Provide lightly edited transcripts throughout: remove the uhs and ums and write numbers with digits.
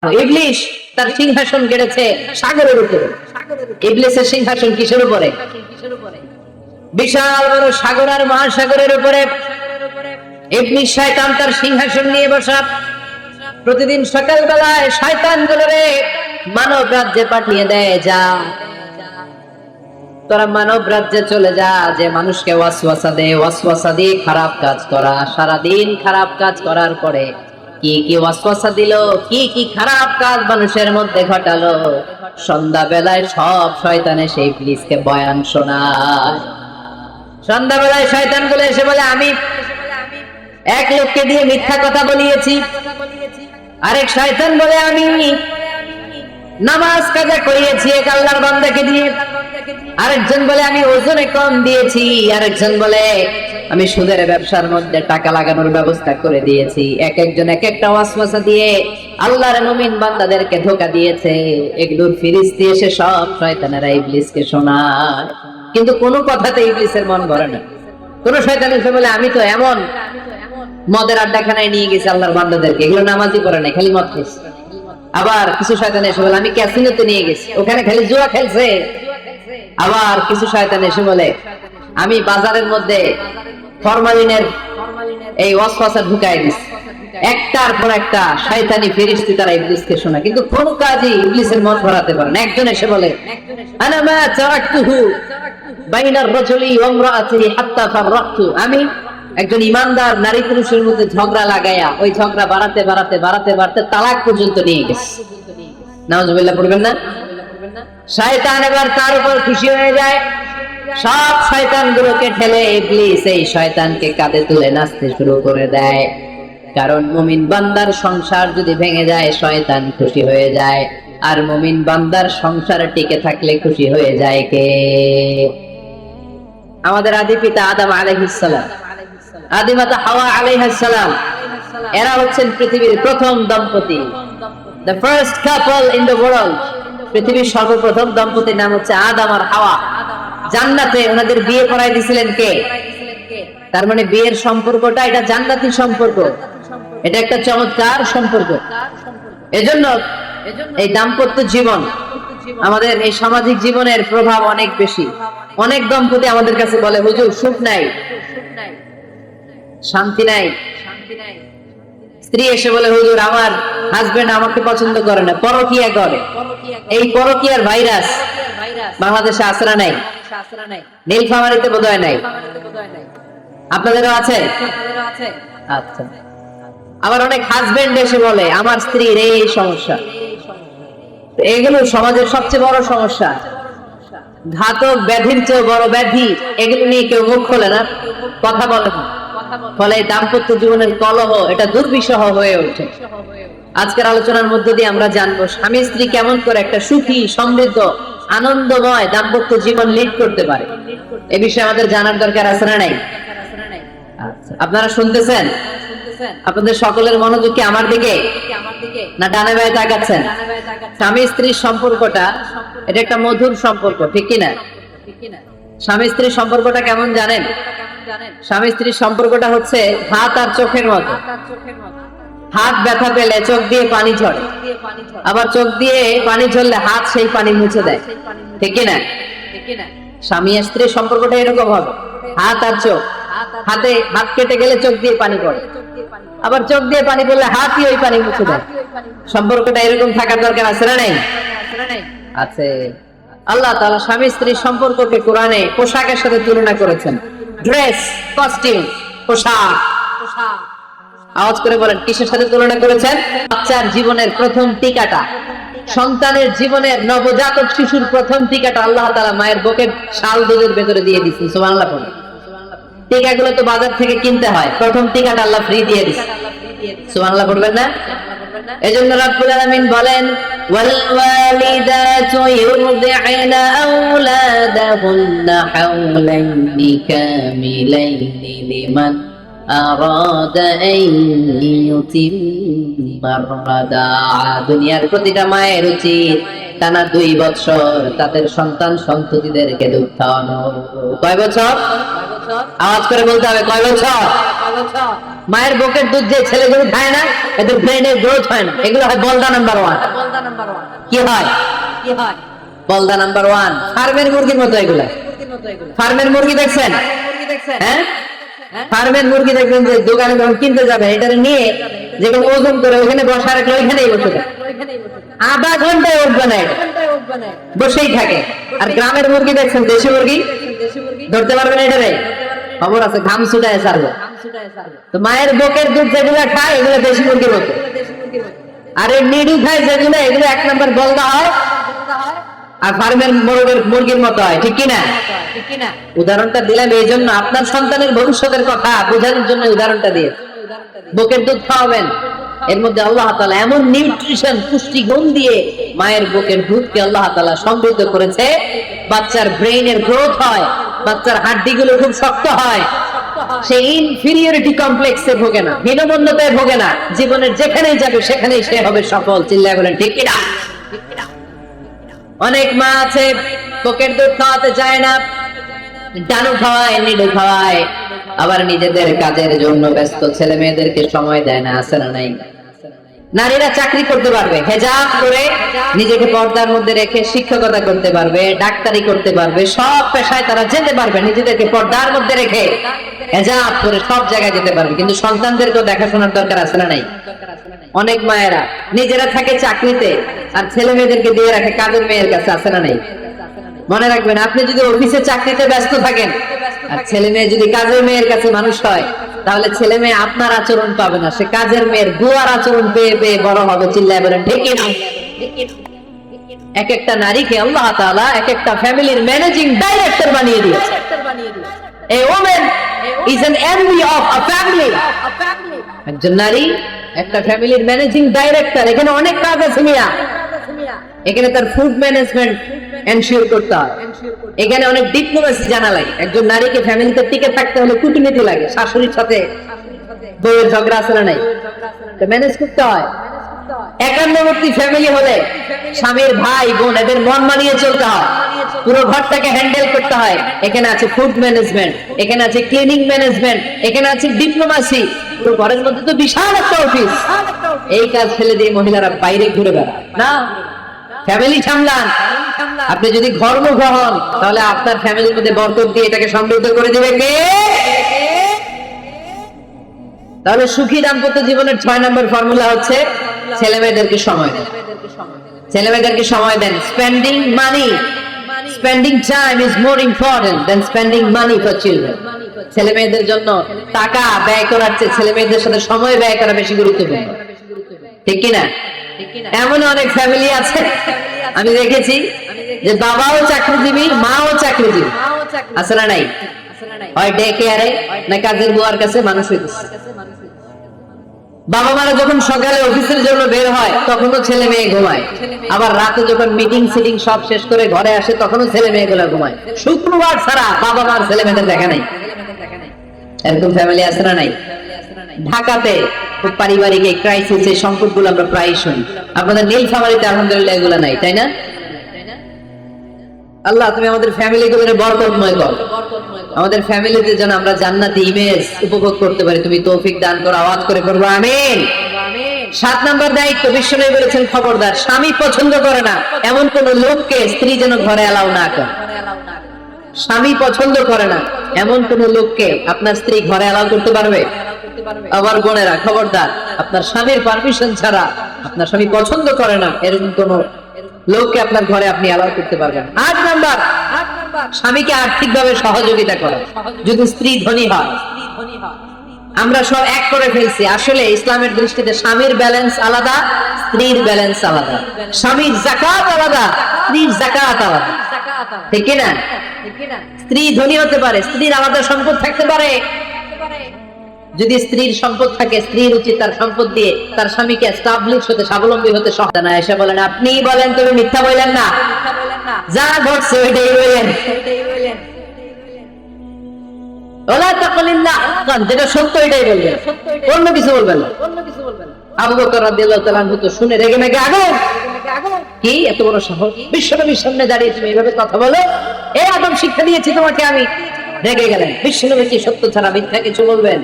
ইবলিস তার সিংহাসন গেড়েছে সাগরের উপরে। ইবলিসের সিংহাসন কিসের উপরে? বিশাল বড় সাগর আর মহাসাগরের উপরে ইবলিস শয়তান তার সিংহাসন নিয়ে বসা। প্রতিদিন সকালবেলায় শয়তানগুলোরে মানব রাজ্যে পাঠিয়ে দেয়, যা তোরা মানব রাজ্যে চলে যা, যে মানুষকে ওয়াসওয়াসা দেয়, ওয়াসওয়াসা দিয়ে খারাপ কাজ করা। সারাদিন খারাপ কাজ করার পরে কি কি ওয়াসওয়াসা দিল, কি কি খারাপ কাজ মানুষের মধ্যে ঘটালো, সন্ধ্যাবেলায় সব শয়তানে সেই ইবলিসকে বয়ান শোনায়। সন্ধ্যাবেলায় শয়তানগুলো এসে বলে, আমি এক লোককে দিয়ে মিথ্যা কথা বলিয়েছি। আরেক শয়তান বলে, আমি নামাজ কাজা করিয়েছি এক আল্লাহর বান্দাকে দিয়ে। আরেকজন বলে, আমি ওজনে কম দিয়েছি। আরেকজন বলে, আমি সুদের ব্যবসার মধ্যে টাকা লাগানোর ব্যবস্থা করে দিয়েছি। এক একজন এক একটা ওয়াসওয়াসা দিয়ে আল্লাহর মুমিন বান্দাদেরকে ধোঁকা দিয়েছে। এগুলোর ফিরিস্তি এসে সব শয়তানেরা ইবলিসকে শোনায়, কিন্তু কোনো কথাতে ইবলিসের মন ভরে না। কোন শয়তান এসে বলে, আমি তো এমন মদের আড্ডাখানায় নিয়ে গেছি আল্লাহর বান্দাদেরকে, এগুলো নামাজই পড়ে না, খালি মদ খেয়েছে। আবার কিছু শয়তান এসে বলে, আমি ক্যাসিনোতে নিয়ে গেছি, ওখানে খালি জুয়া খেলছে। আবার কিছু শয়তান এসে বলে, আমি বাজারের মধ্যে ফরমালিনের এই ওয়াসওয়াসা ঢুকাই দিছি। একটার পর একটা শয়তানি ফেরেশতা তারা ইবলিসকে শোনায়, কিন্তু কোন কাজই ইবলিসের মন ভরাতে পারে না। একজন এসে বলে, আনা মা তারাকতুহু বাইনার রাজুলি ওয়া ইমরাআতিহি হাত্তা ফাররাকতু, আমি একজন ইমানদার নারী পুরুষের মধ্যে ঝগড়া লাগায়া ওই ঝগড়া বাড়াতে বাড়াতে বাড়াতে বাড়তে তালাক পর্যন্ত নিয়ে গেছে। নাউজুবিল্লাহ পড়বেন না? শয়তান এবার তার উপর খুশি হয়ে যায়। সব শয়তানগুলোকে ঠেলে ইবলিস এই শয়তানকে কাঁধে তুলে নাচতে শুরু করে দেয়। কারণ মুমিন বান্দার সংসার যদি ভেঙে যায় শয়তান খুশি হয়ে যায়, আর মুমিন বান্দার সংসার টিকে থাকলে খুশি হয়ে যায় কে? আমাদের আদি পিতা আদম আলাইহিস সালাম, আদি মাতা হাওয়া আলাইহিস সালাম, এরা হচ্ছেন পৃথিবীর প্রথম দম্পতি, the first couple in the world। পৃথিবীর সর্বপ্রথম দম্পতির নাম হচ্ছে আদম আর হাওয়া। জান্নাতে ওনাদের বিয়ে করাই দিয়েছিলেন কে? তার মানে বিয়ের সম্পর্কটা এটা জান্নাতি সম্পর্ক, এটা একটা চমৎকার সম্পর্ক। এজন্য এই দাম্পত্য জীবন আমাদের এই সামাজিক জীবনের প্রভাব অনেক বেশি। অনেক দম্পতি আমাদের কাছে বলে, হুজুর সুখ নাই, শান্তি নাই। স্ত্রী এসে বলে, হুজুর আমার হাজবেন্ড আমাকে পছন্দ করে না, পরকিয়া করে। এই পরকিয়ার ভাইরাস বাংলাদেশে আসরা নাই, নীলফামারীতে বোধহয় নাই, আপনাদেরও আছে? আচ্ছা। আবার অনেক হাজবেন্ড এসে বলে, আমার স্ত্রীর এই সমস্যা। এগুলো সমাজের সবচেয়ে বড় সমস্যা, ঘাতক ব্যাধির চেয়ে বড় ব্যাধি। এগুলো নিয়ে কেউ মুখ খোলে না, কথা বলে না। ফলে দাম্পত্য জীবনের কলহ এটা দুর্বিষহ হয়ে ওঠে। আজকের আলোচনার মধ্য দিয়ে আমরা জানবো স্বামী স্ত্রী কেমন করে একটা সুখী, সমৃদ্ধ, আনন্দময় দাম্পত্য জীবন লিড করতে পারে। এ বিষয়ে আমাদের জানার দরকার আছে না নাই? আপনারা শুনতেছেন? আপনাদের সকলের মনোযোগ কি আমার দিকে না ডানে বায়ে তাকাচ্ছেন? স্বামী স্ত্রীর সম্পর্কটা এটা একটা মধুর সম্পর্ক, ঠিক কিনা? স্বামী স্ত্রীর সম্পর্কটা কেমন জানেন? স্বামী স্ত্রীর সম্পর্কটা হচ্ছে হাত আর চোখের মতো। হাত ব্যথা পেলে চোখ দিয়ে পানি ঝরে, আবার চোখ দিয়ে পানি ঝরলে হাত সেই পানি মুছে দেয়, ঠিক কিনা? স্বামী আর স্ত্রীর সম্পর্কটা এরকম হবে, হাত আর চোখ। হাত কেটে গেলে চোখ দিয়ে পানি পড়ে, আবার চোখ দিয়ে পানি পড়লে হাতই ওই পানি মুছে দেয়। সম্পর্কটা এরকম থাকার দরকার আছে না নাই? আছে। আল্লাহ তাআলা স্বামী স্ত্রীর সম্পর্ককে কোরআনে পোশাকের সাথে তুলনা করেছেন। ড্রেস, কস্টিউম, পোশাক। আওয়াজ করে বলেন, কিসের সাথে তুলনা করেছেন? বাচ্চার জীবনের প্রথম টিকাটা, সন্তানের জীবনের নবজাতক শিশুর প্রথম টিকাটা আল্লাহ তাআলা মায়ের বুকে শাল দুধের ভেতরে দিয়ে দিয়েছেন। সুবহানাল্লাহ বলেন। টিকাগুলো তো বাজার থেকে কিনতে হয়, প্রথম টিকাটা আল্লাহ ফ্রি দিয়ে দিয়েছেন। সুবহানাল্লাহ পড়বেন না? এজন্য রাব্বুল আলামিন বলেন, ওয়াল ওয়ালিদাতু ইউরদি'না আওলাদাহুন্না হাওলাইনি কামিলাইনি লিমান আরাদা আন ইউতিম্মা রাদাআ। দুনিয়ার প্রতিটা মায়ের উচিত টানা 2 বছর তাদের সন্তান সন্ততিদেরকে দুধ খাওয়ানো। কয় বছর? আওয়াজ করে বলতে হবে, কয় বছর? মায়ের বুকের দুধ যে ছেলেগুলো খায় না, এদের ব্রেনের গ্রোথ হয় না। এগুলো হয় বলদা নাম্বার 1। কি হয়? বলদা নাম্বার 1। ফার্মের মুরগির মতো এগুলা। ফার্মের মুরগি দেখছেন? হ্যাঁ, ফার্মের মুরগি দেখবেন যে দোকানে যখন কিনতে যাবে, এটা নিয়ে যেখানে ওজন করে ওখানে বসা রাখলে ওইখানেই বসে যায়। আধা ঘন্টায় উঠবে না, বসেই থাকে। আর গ্রামের মুরগি দেখছেন, দেশি মুরগি ধরতে পারবেন এটারে, খবর আছে, ঘাম ছুটায় ছাড়বে। তো মায়ের বুকের দুধ যেগুলো খায় এগুলো দেশি মুরগির মতো, আর এই নিডু খায় যেগুলো, এগুলো 1 নম্বর বলদা হয়, আর ফার্মের মুরগির মতো হয়। ঠিক কিনা? উদাহরণটা দিলাম এই জন্য, আপনার সন্তানের ভবিষ্যতের কথা বোঝানোর জন্য উদাহরণটা দিয়ে। বুকের দুধ খাওয়াবেন, এর মধ্যে আল্লাহ তাআলা এমন নিউট্রিশন, পুষ্টিগুণ দিয়ে মায়ের বুকের দুধকে আল্লাহ তাআলা সমৃদ্ধ করেছে, বাচ্চার ব্রেইনের গ্রোথ হয়, বাচ্চার হাড্ডিগুলো খুব শক্ত হয়, সে ইনফিরিয়রিটি কমপ্লেক্সে ভোগে না, হীনমন্যতায় ভোগে না, জীবনের যেখানেই যাবে সেখানেই সে হবে সফল। চিল্লায় বলেন ঠিক কিনা? অনেক মা আছে বুকের দুধ খাওয়াতে চায় না, ডানু খাওয়ায়, নিডু খাওয়ায়, আবার নিজেদের কাজের জন্য ব্যস্ত, ছেলে মেয়েদেরকে সময় দেয় না। আছে না নাই? নারীরা চাকরি করতে পারবে, হেজাব করে নিজেকে পর্দার মধ্যে রেখে শিক্ষকতা করতে পারবে, ডাক্তারি করতে পারবে, সব পেশায় তারা যেতে পারবে, নিজেদেরকে পর্দার মধ্যে রেখে হেজাব করে সব জায়গায় যেতে পারবে। কিন্তু সন্তানদেরকেও দেখাশোনার দরকার আছে না নাই? অনেক মায়েরা নিজেরা থাকে চাকরিতে, আর ছেলে মেয়েদেরকে দিয়ে রাখে কাজের মেয়ের কাছে। আছে না নাই? মনে রাখবেন, আপনি যদি অফিসে চাকরিতে ব্যস্ত থাকেন আর ছেলে মেয়ে যদি কাজের মেয়ের কাছে মানুষ হয়, তাহলে ছেলে মেয়ে আপনার আচরণ পাবে না, সে কাজের মেয়ের বুয়ার আচরণ পেয়ে পেয়ে বড় হবে। চিল্লায় বলেন ঠিক কিনা? এক একটা নারীকে আল্লাহ তাআলা এক একটা ফ্যামিলির ম্যানেজিং ডাইরেক্টর বানিয়ে দিয়েছে। A woman is an envy of a family. একজন নারী একটা ফ্যামিলির ম্যানেজিং ডাইরেক্টর। এখানে অনেক কাজ আছে মিয়া। এখানে তার ফুড ম্যানেজমেন্ট এনশিওর করতে হয়, এখানে অনেক ডিপ্লোমেসি জানা লাগে। একজন নারীকে ফ্যামিলিতে টিকে থাকতে হলে কূটনীতি লাগে, শাশুড়ির সাথে বউয়ের ঝগড়া আছে না নাই, তো ম্যানেজ করতে হয়। একান্নবর্তী ফ্যামিলি হলে স্বামীর ভাই বোন এদের মন মানিয়ে চলতে হয়, পুরো ঘরটাকে হ্যান্ডেল করতে হয়। এখানে আছে ফুড ম্যানেজমেন্ট, এখানে আছে ক্লিনিং ম্যানেজমেন্ট, এখানে আছে ডিপ্লোমাসি। পুরো ঘরের মধ্যে তো বিশাল একটা অফিস। এই কাজ ফেলে দিয়ে মহিলারা বাইরে ঘুরে বেড়ায় না, ফ্যামিলি সামলান। আপনি যদি ঘরমুখ হন, তাহলে আপনার ফ্যামিলির মধ্যে বরকত দিয়ে এটাকে সমৃদ্ধ করে দিবে কে? তাহলে সুখী দাম্পত্য জীবনের 6 নম্বর ফর্মুলা হচ্ছে ছেলে মেয়েদেরকে সময় দেন। ছেলে মেয়েদেরকে সময় দেন। Spending money, spending time is more important than spending money for children. ছেলে মেয়েদের জন্য টাকা ব্যয় করার চেয়ে ছেলে মেয়েদের সাথে সময় ব্যয় করা বেশি গুরুত্বপূর্ণ। ঠিক কিনা? এমন অনেক ফ্যামিলি আছে আমি দেখেছি যে বাবাও চাকরিজীবী, মাও চাকরিজীবী। আছে না নাই? হয় ডে কেয়ারে না কাজের বুয়ার কাছে মানুষ হইতেছে। বাবা মারা যখন সকালে অফিসের জন্য বের হয় তখনও ছেলে মেয়ে ঘুমায়, আবার রাতে যখন মিটিং সিটিং সব শেষ করে ঘরে আসে তখনও ছেলে মেয়েগুলো ঘুমায়। শুক্রবার ছাড়া বাবা মার ছেলে মেয়েদের দেখা নাই। এরকম ফ্যামিলি আছে না নাই? ঢাকাতে খুব পারিবারিক এই ক্রাইসিস, এই সংকটগুলো আমরা প্রায় শুনি। আপনাদের নীলফামারীতে আলহামদুলিল্লাহ এগুলো নাই, তাই না? আল্লাহ তুমি আমাদের ফ্যামিলিগুলোরে বরকতময় করো, আমাদের ফ্যামিলিতে যেন আমরা জান্নাতি ইমেজ উপভোগ করতে পারি, তুমি তৌফিক দান করো। আওয়াজ করে করবো আমিন। 7 নম্বর দায়িত্ব, বিশ্বনবী বলেছেন খবরদার, স্বামী পছন্দ করে না এমন কোন লোককে স্ত্রী যেন ঘরে এলাও না করে। স্বামী পছন্দ করে না এমন কোন লোককে আপনার স্ত্রী ঘরে এলাও করতে পারবে? আবার বোনেরা খবরদার, আপনার স্বামীর পারমিশন ছাড়া, আপনার স্বামী পছন্দ করে না এরকম কোন লোককে আপনার ঘরে আপনি এলাও করতে পারবেন। 8 নাম্বার, স্বামীকে আর্থিকভাবে সহযোগিতা করা। যদি স্ত্রী ধনী হয়, আমরা সব এক করে ফেলছি, আসলে ইসলামের দৃষ্টিতে স্বামীর ব্যালেন্স আলাদা, স্ত্রীর ব্যালেন্স আলাদা। স্বামীর যাকাত আলাদা, স্ত্রীর যাকাত আলাদা। ঠিক না? স্ত্রী ধনী হতে পারে, স্ত্রীর আলাদা সম্পদ থাকতে পারে। যদি স্ত্রীর সম্পদ থাকে, স্ত্রীর উচিত তার সম্পদ দিয়ে তার স্বামীকে এস্টাবলিশ হতে, স্বাবলম্বী হতে সহায়তা না। এসে বলেন, আপনি বলেন, তুমি মিথ্যা বললেন না, যা ঘটছে ওইটাই বললেন। ওলা তাকলিল্লাহ, যেটা সত্য এটাই বলবেন, অন্য কিছু বলবেন না। আবু বকর রাদিয়াল্লাহু তাআলা তো শুনে রেগে মেগে আগুন। কি এত বড় সাহস, বিশ্বনবীর সামনে দাঁড়িয়ে তুমি এইভাবে কথা বলো? এই আদম শিক্ষা দিয়েছি তোমাকে আমি। রেগে গেলেন। বিশ্বনবী কি সত্য ছাড়া মিথ্যা কিছু বলবেন?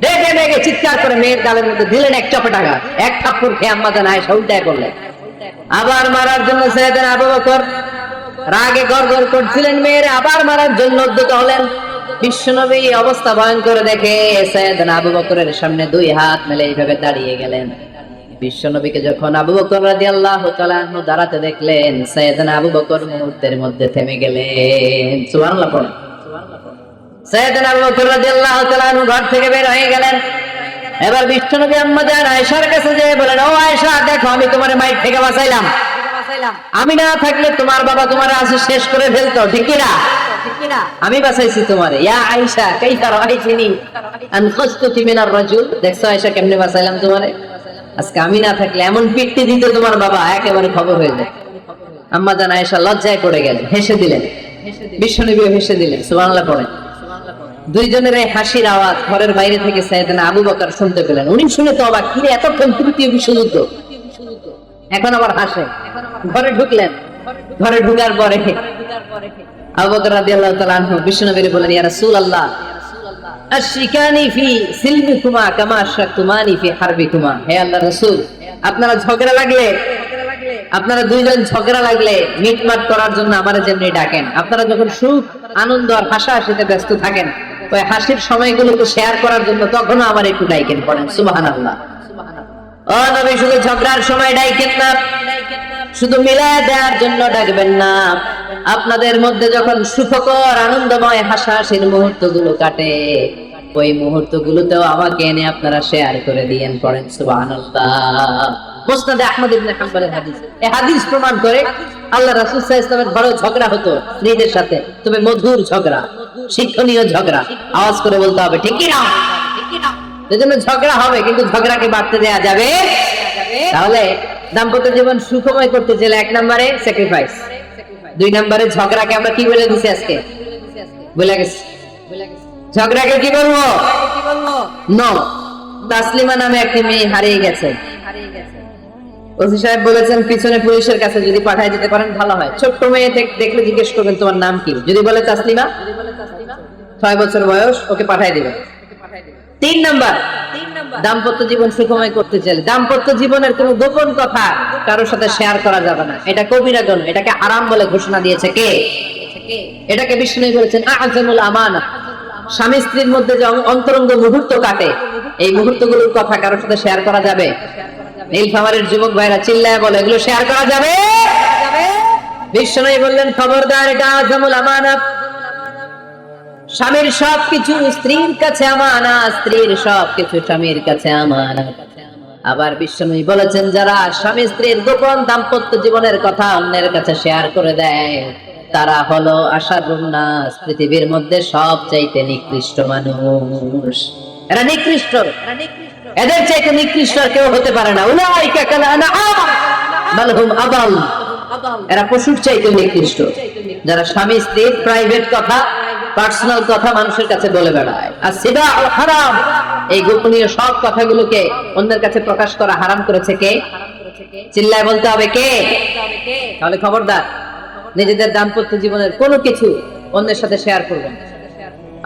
রেগে রেগে চিৎকার করে মেয়ের গালের মধ্যে দিলেন এক চপেটাঘা। এক থাপ্পড় খেয়ে আম্মা জান আয়েশা উল্টায় করলেন। আবার মারার জন্য সাইয়েদনা আবু বকর রাগে গড়গড় করছিলেন, মেয়ের আবার মারার জন্য উদ্যত হলেন। বিশ্বনবী অবস্থা ভয়ঙ্কর দেখে সাইয়েদনা আবু বকরের সামনে দুই হাত মেলে এইভাবে দাঁড়িয়ে গেলেন। বিশ্বনবীকে যখন আবু বকর রাদিয়াল্লাহু তাআলা আনহু দাঁড়াতে দেখলেন, সাইয়েদনা আবু বকর মুহূর্তের মধ্যে থেমে গেলেন। সুবহানাল্লাহ পড়েন। সাইয়েদনা আবু বকর রাদিয়াল্লাহু তাআলা আনহু ঘর থেকে বের হয়ে গেলেন। এবার বিশ্বনবী আম্মা জান আয়েশার কাছে যেয়ে বলেন, ও আয়েশা দেখো, আমি তোমার মায়ের থেকে বাঁচাইলাম। আমি না থাকলে তোমার বাবা তোমার আজ শেষ করে ফেলতো, ঠিক কি না? আমি বাঁচাইছি তোমারে। ইয়া আয়েশা কাইফা রাআইতিনি আনখাসতুকি মিনার রাজুল। দেখছো আয়েশা কেমনে বাঁচাইলাম তোমারে? আজকে আমি না থাকলে এমন পিটতে দিত তোমার বাবা, একেবারে খবর হয়ে যায়। আম্মা জান আয়েশা লজ্জায় পড়ে গেলেন, হেসে দিলেন। বিশ্বনবীও হেসে দিলেন। সুবহানাল্লাহ পড়েন। দুইজনের এই হাসির আওয়াজ ঘরের বাইরে থেকে সাইয়েদনা আবু বকর শুনতে পেলেন। উনি শুনে তো অবাক, কিরে এতক্ষণ তৃতীয় বিশ্বযুদ্ধ, এখন আবার হাসে। ঘরে ঢুকলেন। ঘরে ঢুকার পরে আবু বকর রাদিয়াল্লাহু তাআলা আনহু বিশ্বনবীকে বলেন, ইয়া রাসূলুল্লাহ আশরিকানি ফি সিলমিকুমা কামা আশরাকতুমানি ফি হারবিকুমা। হে আল্লাহর রাসূল, আপনারা ঝগড়া লাগলে, আপনারা দুইজন ঝগড়া লাগলে মিটমাট করার জন্য আমারে যেমনি ডাকেন, আপনারা যখন সুখ আনন্দ আর হাসাহাসিতে ব্যস্ত থাকেন, ওই হাসির সময়গুলোকে শেয়ার করার জন্য তখনও আমার একটু ডাইকেন। পড়েন সুবহানাল্লাহ। ও নবী, শুধু ঝগড়ার সময় ডাইকেন না, শুধু মিলায় দেওয়ার জন্য ডাকবেন না। আপনাদের মধ্যে যখন সুখকর আনন্দময় হাসাহাসির মুহূর্তগুলো কাটে, ওই মুহূর্তগুলোতেও আমাকে এনে আপনারা শেয়ার করে দিয়েন। পড়েন সুবহানাল্লাহ। মুসনাদে আহমদ ইবনে হাম্বলের হাদিস। এই হাদিস প্রমাণ করে আল্লাহ রাসূল সাল্লাল্লাহু আলাইহি ওয়াসাল্লামের ঘরে ঝগড়া হতো স্ত্রীদের সাথে, তবে মধুর ঝগড়া, শিক্ষণীয় ঝগড়া। আওয়াজ করে বলতে হবে, ঠিক কি না? এজন্য ঝগড়া হবে, কিন্তু ঝগড়াকে বাড়তে দেয়া যাবে। তাহলে দাম্পত্য জীবন সুখময় করতে চাইলে এক নম্বরে স্যাক্রিফাইস, দুই নম্বরে ঝগড়াকে আমরা কি বলে দিছি আজকে? বলে গেছি। ঝগড়াকে কি বলবো? নো। তাসলিমা নামে একটি মেয়ে হারিয়ে গেছে। ওসি সাহেব বলেছেন পিছনে পুলিশের কাছে যদি পাঠায় দিতে পারেন ভালো হয়। ছোট্ট মেয়ে দেখলে জিজ্ঞেস করবেন তোমার নাম কি, যদি বলে তাসলিমা, 6 বছর বয়স, ওকে পাঠায় দিবেন। 3 নাম্বার, দাম্পত্য জীবন সুখময় করতে চাইলে দাম্পত্য জীবনের কোনো গোপন কথা কারোর সাথে শেয়ার করা যাবে না। এটা কবিরা গুনাহ, এটাকে হারাম বলে ঘোষণা দিয়েছে কে? এটাকে বিষ্ণু বলেছেন আযমুল আমানা। স্বামী স্ত্রীর মধ্যে যে অন্তরঙ্গ মুহূর্ত কাটে, এই মুহূর্তগুলোর কথা কারোর সাথে শেয়ার করা যাবে? নীলফামারীর যুবক ভাইরা চিল্লায় বলে, এগুলো শেয়ার করা যাবে? বিষ্ণু বললেন খবরদার, এটা আযমুল আমানা। স্বামীর সবকিছু স্ত্রীর কাছে আমানত, স্ত্রীর সবকিছু স্বামীর কাছে আমানত। আবার বিষ্ণু বলেছেন, যারা স্বামী স্ত্রীর গোপন দাম্পত্য জীবনের কথা অন্যের কাছে শেয়ার করে দেয়, তারা হলো আশারুন নাস, পৃথিবীর মধ্যে সবচাইতে নিকৃষ্ট মানুষ। এরা নিকৃষ্ট, এদের চাইতে নিকৃষ্ট আর কেউ হতে পারে না। উলাইকা কাল আনআম বাল হুম আদাল। এরা পশুর চাইতে নিকৃষ্ট, যারা স্বামী স্ত্রীর প্রাইভেট কথা, পার্সোনাল কথা মানুষের কাছে বলে বেড়ায়। আর সিবা আল হারাম, এই গোপনীয় সব কথাগুলোকে অন্যের কাছে প্রকাশ করা হারাম করেছে কে? চিল্লায় বলতে হবে কে? তাহলে খবরদার, নিজেদের দাম্পত্য জীবনের কোনো কিছু অন্যের সাথে শেয়ার করবেন।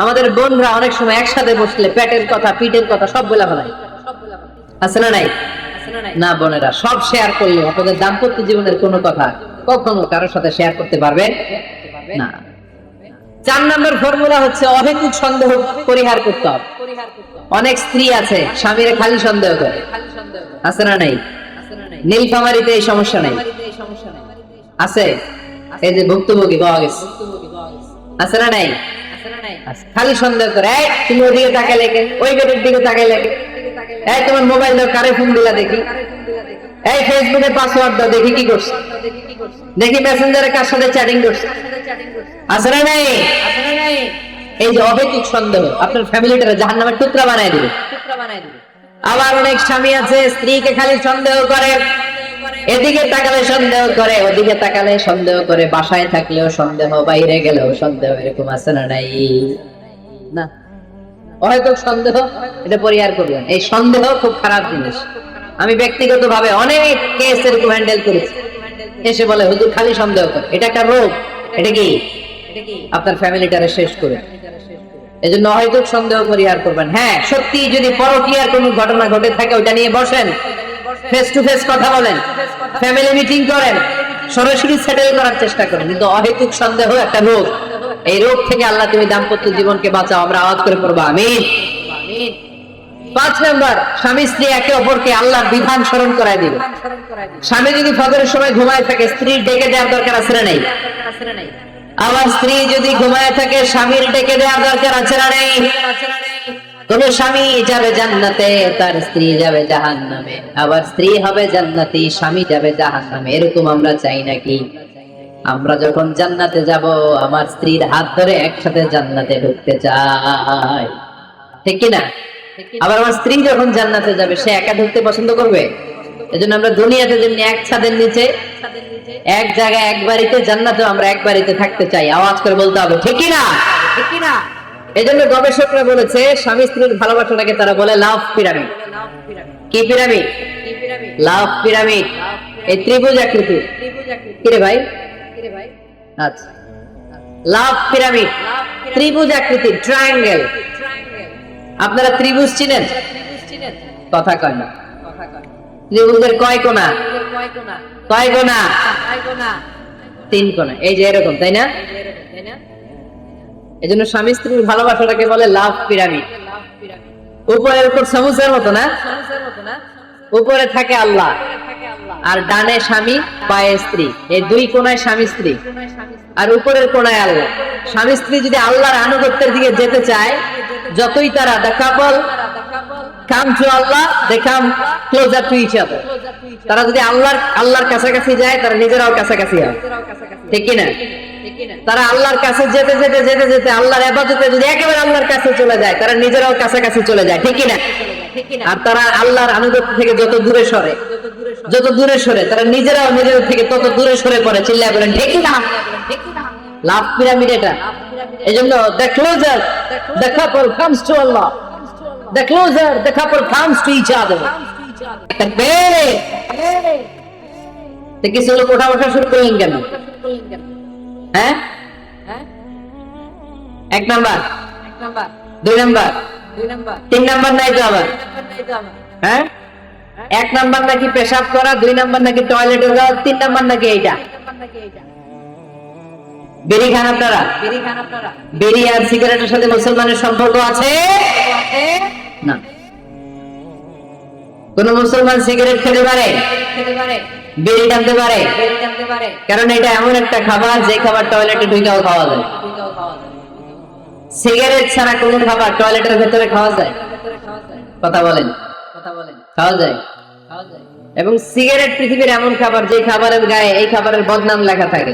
আমাদের বোনরা অনেক সময় একসাথে বসলে পেটের কথা, পিঠের কথা সব বলে ফেলায়, আছে না নাই? না বোনেরা, সব শেয়ার করলে আপনাদের দাম্পত্য জীবনের কোনো কথা কখনো কারোর সাথে শেয়ার করতে পারবে না। 4 নম্বর ফর্মুলা হচ্ছে অহেতুক সন্দেহ পরিহার করতে হবে। অনেক স্ত্রী আছে স্বামীরে খালি সন্দেহ করে, আছে না নাই? নীলফামারীতে এই সমস্যা নাই, আছে? এই যে ভুক্তভোগী পাওয়া গেছে, আছে না নাই? খালি সন্দেহ করে, এই তুমি ওদিকে তাকাইলে কে, ওই গেটের দিকে তাকাইলে কে, এই তোমার মোবাইল দাও, কারে ফোন দিলা দেখি, এই ফেসবুকে পাসওয়ার্ড দাও দেখি কি করছে, দেখি মেসেঞ্জারে কার সাথে চ্যাটিং করছে, আছে না নাই? এই যে অহেতুক সন্দেহ আপনার ফ্যামিলিটারে জাহান্নামের টুকরা বানায় দিবে। আবার অনেক স্বামী আছে স্ত্রীকে খালি সন্দেহ করে, এদিকে তাকালে সন্দেহ করে, ওদিকে তাকালে সন্দেহ করে, বাসায় থাকলেও সন্দেহ, বাইরে গেলেও সন্দেহ, এরকম আছে না নাই? না, অহেতুক সন্দেহ এটা পরিহার করবেন। এই সন্দেহ খুব খারাপ জিনিস। আমি ব্যক্তিগতভাবে অনেক কেস এরকম হ্যান্ডেল করেছি। এসে বলে হুজুর খালি সন্দেহ করে, এটা একটা রোগ। এটা কি? আপনার ফ্যামিলিটারে শেষ করে। এজন্য অহেতুক সন্দেহ পরিহার করবেন। হ্যাঁ, সত্যি যদি পরকীয়ার কোনো ঘটনা ঘটে থাকে ওটা নিয়ে বসেন, ফেস টু ফেস কথা বলেন, ফ্যামিলি মিটিং করেন, সরাসরি সেটেল করার চেষ্টা করেন। কিন্তু অহেতুক সন্দেহ একটা রোগ। এই রোগ থেকে আল্লাহ তুমি দাম্পত্য জীবনকে বাঁচাও। আমরা আওয়াজ করে পড়বো আমিন। 5 নাম্বার, স্বামী স্ত্রী একে অপরকে আল্লাহর বিধান স্মরণ করায় দিবে। স্বামী যদি ফজরের সময় ঘুমায় থাকে, স্ত্রী ডেকে দেওয়ার দরকার আছে না নেই? আবার স্ত্রী যদি ঘুমায় থাকে, স্বামীর ডেকে দেওয়ার দরকার আছে না নেই? কোন স্বামী যাবে জান্নাতে, তার স্ত্রী যাবে জাহান্নামে। আবার স্ত্রী হবে জান্নাতি, স্বামী যাবে জাহান্নামে। এরকম আমরা চাই নাকি? আমরা যখন জান্নাতে যাব, আমার স্ত্রীর হাত ধরে একসাথে জান্নাতে ঢুকতে চাই, ঠিক কি না? আবার আমার স্ত্রী যখন জান্নাতে যাবে, সে একা ঢুকতে পছন্দ করবে? এজন্য আমরা দুনিয়াতে যেমনি এক ছাদের নিচে এক জায়গায় এক বাড়িতে, জান্নাতেও আমরা এক বাড়িতে থাকতে চাই। আওয়াজ করে বলতে হবে ঠিক কি না? ঠিক কি না? এজন্য গবেষকরা বলেছে স্বামী স্ত্রীর ভালোবাসাটাকে তারা বলে লাভ পিরামিড। কি পিরামিড? লাভ পিরামিড। এই ত্রিভুজ আকৃতি। কি রে ভাই? আচ্ছা, লাভ পিরামিড, ত্রিভুজ আকৃতি, ট্রায়াঙ্গেল। আপনারা ত্রিভুজ চিনেন? কথা কয় না। ত্রিভুজের কয় কোণা? কয় কোণা? 3 কোণা। এই যে এরকম, তাই না? এজন্য স্বামী স্ত্রীর ভালোবাসাটাকে বলে লাভ পিরামিড। উপরের উপর সমুদ্রের মতো না? উপরে থাকে আল্লাহ, আর ডানে স্বামী, পায়ে স্ত্রী। এই 2 কোণায় স্বামী স্ত্রী, আর উপরের কোণায় আল্লাহ। স্বামী স্ত্রী যদি আল্লাহর আনুগত্যের দিকে যেতে চায়, যতই তারা the couple come to Allah, they come closer to each other। তারা যদি আল্লাহর কাছাকাছি যায়, তারা নিজেরাও কাছাকাছি হয়, ঠিক কি না? তারা আল্লাহর কাছে যেতে যেতে যেতে যেতে আল্লাহর ইবাদতে যদি একেবারে আল্লাহর কাছে চলে যায়, তারা নিজেরাও কাছাকাছি চলে যায়, ঠিক কি না? আর তারা আল্লাহর আনুগত্য থেকে যত দূরে সরে, তারা নিজেরাও নিজেদের থেকে তত দূরে সরে পড়ে। চিল্লায় বলেন ঠিক কি না? লাভ পিরামিড এটা। এজন্য the closer the couple comes to Allah, the closer the couple comes to each other। কিছু লোক ওঠা বসা শুরু করলেন কেন? হ্যাঁ, 1 নাম্বার, 2 নাম্বার, 3 নাম্বার নাই তো আবার? হ্যাঁ, 1 নাম্বার নাকি পেশাব করা, 2 নাম্বার নাকি টয়লেটে যাওয়া, 3 নাম্বার নাকি এইটা। বিড়ি খান আপনারা? বিড়ি আর সিগারেটের সাথে মুসলমানের সম্পর্ক আছে না? কোন মুসলমান সিগারেট খেতে পারে? বিড়ি টানতে পারে? কারণ এটা এমন একটা খাবার যে খাবার টয়লেটে ঢুকেও খাওয়া যায়। সিগারেট ছাড়া কোন খাবার টয়লেটের ভেতরে খাওয়া যায়? কথা বলেন। খাওয়া যায়। এবং সিগারেট পৃথিবীর এমন খাবার যে খাবারের গায়ে এই খাবারের বদনাম লেখা থাকে,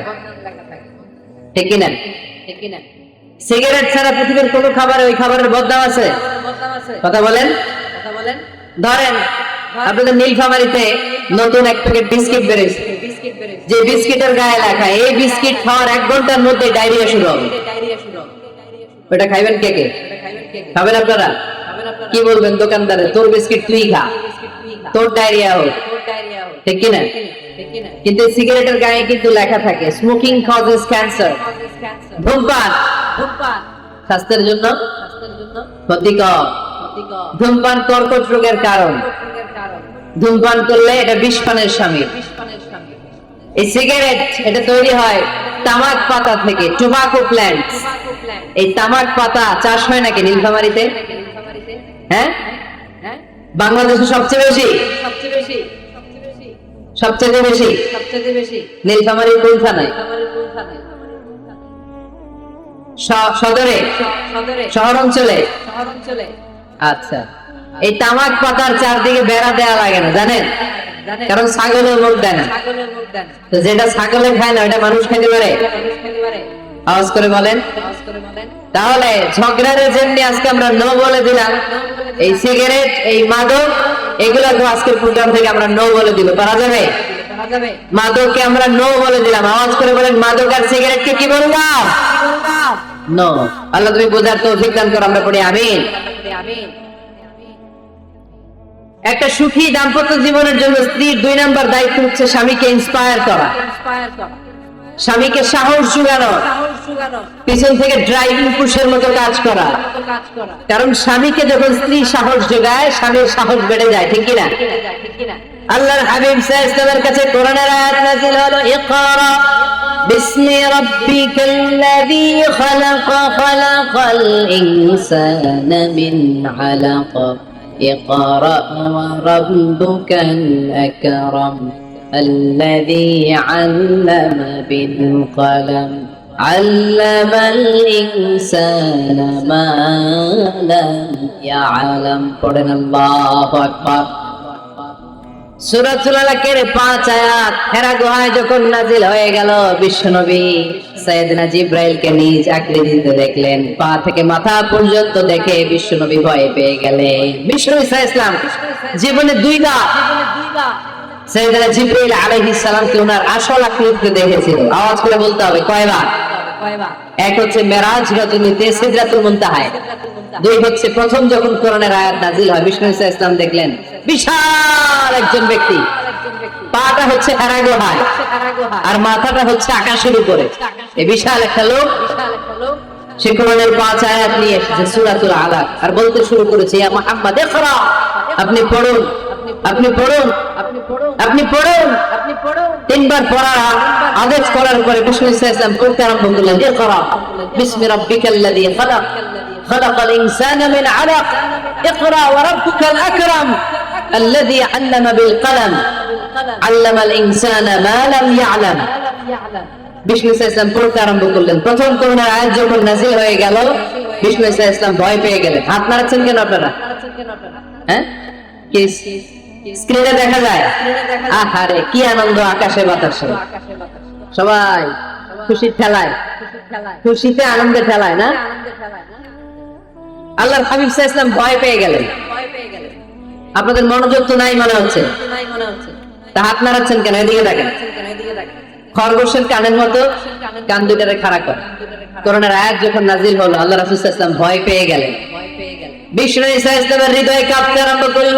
ঠিক কিনা? সিগারেট ছাড়া পৃথিবীর কোন খাবারে ওই খাবারের বদনাম আছে? কথা বলেন। ধরেন আপনাদের নীলফামারীতে নতুন এক প্যাকেট বিস্কিট বেরিয়েছে, যে বিস্কিটের গায়ে লেখা এই বিস্কিট খাওয়ার 1 ঘন্টার মধ্যে ডায়রিয়া শুরু হবে। ওটা খাইবেন কে কে? খাবেন আপনারা? কি বলবেন দোকানদারে, তোর বিস্কিট তুই খা, তোর ডায়রিয়া হোক, ঠিক কিনা? কিন্তু সিগারেটের গায়ে কিন্তু লেখা থাকে স্মোকিং কজেস ক্যান্সার। ধূমপান স্বাস্থ্যের জন্য ক্ষতিকর। ধূমপান কর্কট রোগের কারণ। ধূমপান করলে এটা বিষপানের শামিল। এই সিগারেট এটা তৈরি হয় তামাক পাতা থেকে, টোবাকো প্ল্যান্ট। এই তামাক পাতা চাষ হয় নাকি নীলফামারীতে? হ্যাঁ, বাংলাদেশে সবচেয়ে বেশি নীলফামারীর কোন থানায়? সদরে, শহর অঞ্চলে। আচ্ছা, এই তামাক পাতার চারদিকে বেড়া দেয়া লাগে না, জানেন? কারণ ছাগলের মুখ দেয় না। তো যেটা ছাগলে খায় না ওটা মানুষ খেতে পারে? আওয়াজ করে বলেন। তাহলে ঝগড়ার যেমনি আজকে আমরা নো বলে দিলাম, এই সিগারেট, এই মাদক, এগুলো আজকের প্রোগ্রাম থেকে আমরা নো বলে দিব। পারা যাবে? মাদককে আমরা নো বলে দিলাম। আওয়াজ করে বলেন, মাদক আর সিগারেটকে কি বললাম? নো। আল্লাহ তুমি বোঝার তৌফিক দান করো। আমরা পড়ি আমিন। একটা সুখী দাম্পত্য জীবনের জন্য স্ত্রীর 2 নাম্বার দায়িত্ব হচ্ছে স্বামীকে ইন্সপায়ার করা, স্বামীকে সাহস যোগানো, পিছন থেকে ড্রাইভিং পুশের মতো কাজ করা। কারণ স্বামীকে যখন স্ত্রী সাহস যোগায়, স্বামীর সাহস বেড়ে যায়, ঠিক কিনা? আল্লাহর হাবিব সাল্লাল্লাহু আলাইহি ওয়াসাল্লামের কাছে কোরআনের আয়াত নাযিল হলো, ইকরা বিসমি রাব্বিকাল্লাযী খালাক খালাকাল ইনসানা মিন আলাক ইকরা ওয়া রাব্বুকাল আকরাম الذي علم بالقلم علم الإنسان ما لم يعلم পড়েন আল্লাহু আকবার। সূরাতুল আলাকের 5 আয়াত হেরা গুহায় যখন নাজিল হয়ে গেল, বিশ্বনবী সাইয়েদনা জিবরাইলকে নিজ আকৃতিতে দেখলেন, পা থেকে মাথা পর্যন্ত দেখে বিশ্বনবী ভয় পেয়ে গেলেন। বিশ্বনবী সাল্লাল্লাহু আলাইহি ওয়াসাল্লাম জীবনে 2 বার সাইয়েদনা জিবরাইল আলাইহিস সালামকে ওনার আসল আকৃতিতে দেখেছিল। আওয়াজ করে বলতে হবে কয়বার? এক হচ্ছে মেরাজ রজনীতে সিদরাতুল মুনতাহায়, 2 হচ্ছে প্রথম যখন কোরআনের আয়াত নাযিল হয়, বিষ্ণু ইসা ইসলাম দেখলেন বিশাল একজন ব্যক্তি, পাটা হচ্ছে হেরা গুহায় আর মাথাটা হচ্ছে আকাশের উপরে। এই বিশাল একটা লোক সে কোরআনের 5 আয়াত নিয়ে এসেছে সূরাতুল আলাক, আর বলতে শুরু করেছে, ইয়া মুহাম্মদ ইকরা, আপনি পড়ুন, আপনি পড়ুন, আপনি পড়ুন। 3 বার পড়ার আদেশ করার পরে বিষ্ণু ইসা ইসলাম পড়তে আরম্ভ করলেন, ইকরা বিসমি রাব্বিকাল্লাযী খালাক খালাকাল ইনসানা মিন আলাক ইকরা ওয়া রাব্বুকাল আকরাম الذي علم بالقلم علم الانسان ما لم يعلم। বিষ্ণু ইসা ইসলাম পড়তে আরম্ভ করলেন। প্রথম কোরআনের আয়াত যখন নাযিল হয়ে গেল, বিষ্ণু ইসা ইসলাম ভয় পেয়ে গেলেন। হাত নাড়াচ্ছেন কেন আপনারা? হ্যাঁ, কি স্ক্রিনে দেখা যায়? আহারে কি আনন্দ আকাশে বাতাসে, সবাই খুশির ঠেলায়, খুশিতে আনন্দে ঠেলায় না? আল্লাহর হাবিব সাল্লাল্লাহু আলাইহি ওয়াসাল্লাম ভয় পেয়ে গেলেন। আপনাদের মনোযোগ তো নাই মনে হচ্ছে, তা হাত নাড়াচ্ছেন কেন? এদিকে দেখেন, খরগোশের কানের মতো কান দুটারে খাড়া কর। কোরআনের আয়াত যখন নাযিল হলো, আল্লাহ রাসূল সাল্লাল্লাহু আলাইহি ওয়াসাল্লাম ভয় পেয়ে গেলেন। বিষ্ণু ইসা ইসলামের হৃদয় কাঁপতে আরম্ভ করল।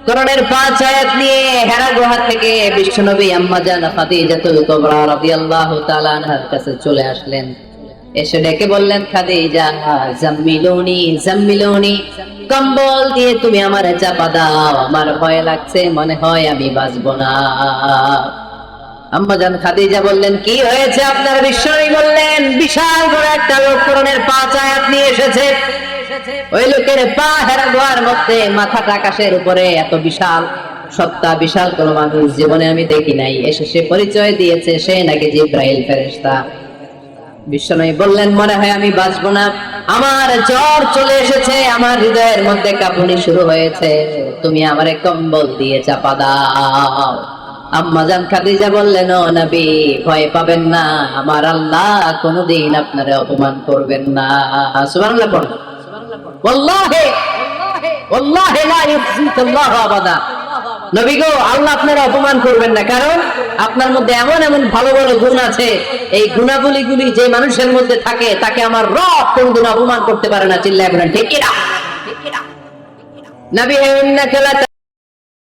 কোরআনের 5 আয়াত নিয়ে হেরা গুহা থেকে বিশ্বনবী আম্মা জান খাদিজাতুল কুবরা রাদিয়াল্লাহু তাআলা আনহার কাছে চলে আসলেন। এসে ডেকে বললেন, খাদিজা জাম্মিলুনি জাম্মিলুনি, কম্বল দিয়ে তুমি আমারে চাপা দাও, আমার ভয় লাগছে, মনে হয় আমি বাঁচবো না। আম্মা জান খাদিজা বললেন, কি হয়েছে আপনার? বিশ্বনবী বললেন, বিশাল বড় একটা লোক কোরআনের 5 আয়াত নিয়ে এসেছে। ওই লোকের পা হেরা গুহার মধ্যে, মাথাটা আকাশের উপরে, এত বিশাল সত্তা, বিশাল কোন মানুষ জীবনে আমি দেখি নাই। এসে সে পরিচয় দিয়েছে সে নাকি জিবরাইল ফেরেশতা। বিশ্বনবী বললেন, মনে হয় আমি বাঁচবো না, আমার জ্বর চলে এসেছে, আমার হৃদয়ের মধ্যে কাঁপুনি শুরু হয়েছে, তুমি আমারে কম্বল দিয়ে চাপা দাও। আম্মা জান খাদিজা বললেন, ও নবী ভয় পাবেন না, আমার আল্লাহ কোনদিন আপনারে অপমান করবেন না। সুবহানাল্লাহ পড়ুন। ওয়াল্লাহি ওয়াল্লাহি লা ইউযিকাল্লাহু আবাদা। নবী গো, আল্লাহ আপনারা অপমান করবেন না, কারণ আপনার মধ্যে এমন এমন ভালো ভালো গুণ আছে, এই গুণাবলীগুলি যে মানুষের মধ্যে থাকে তাকে আমার রব কোনদিন অপমান করতে পারে না। চিল্লায় বলেন ঠিক কিনা? নবী ইন্নাকা লা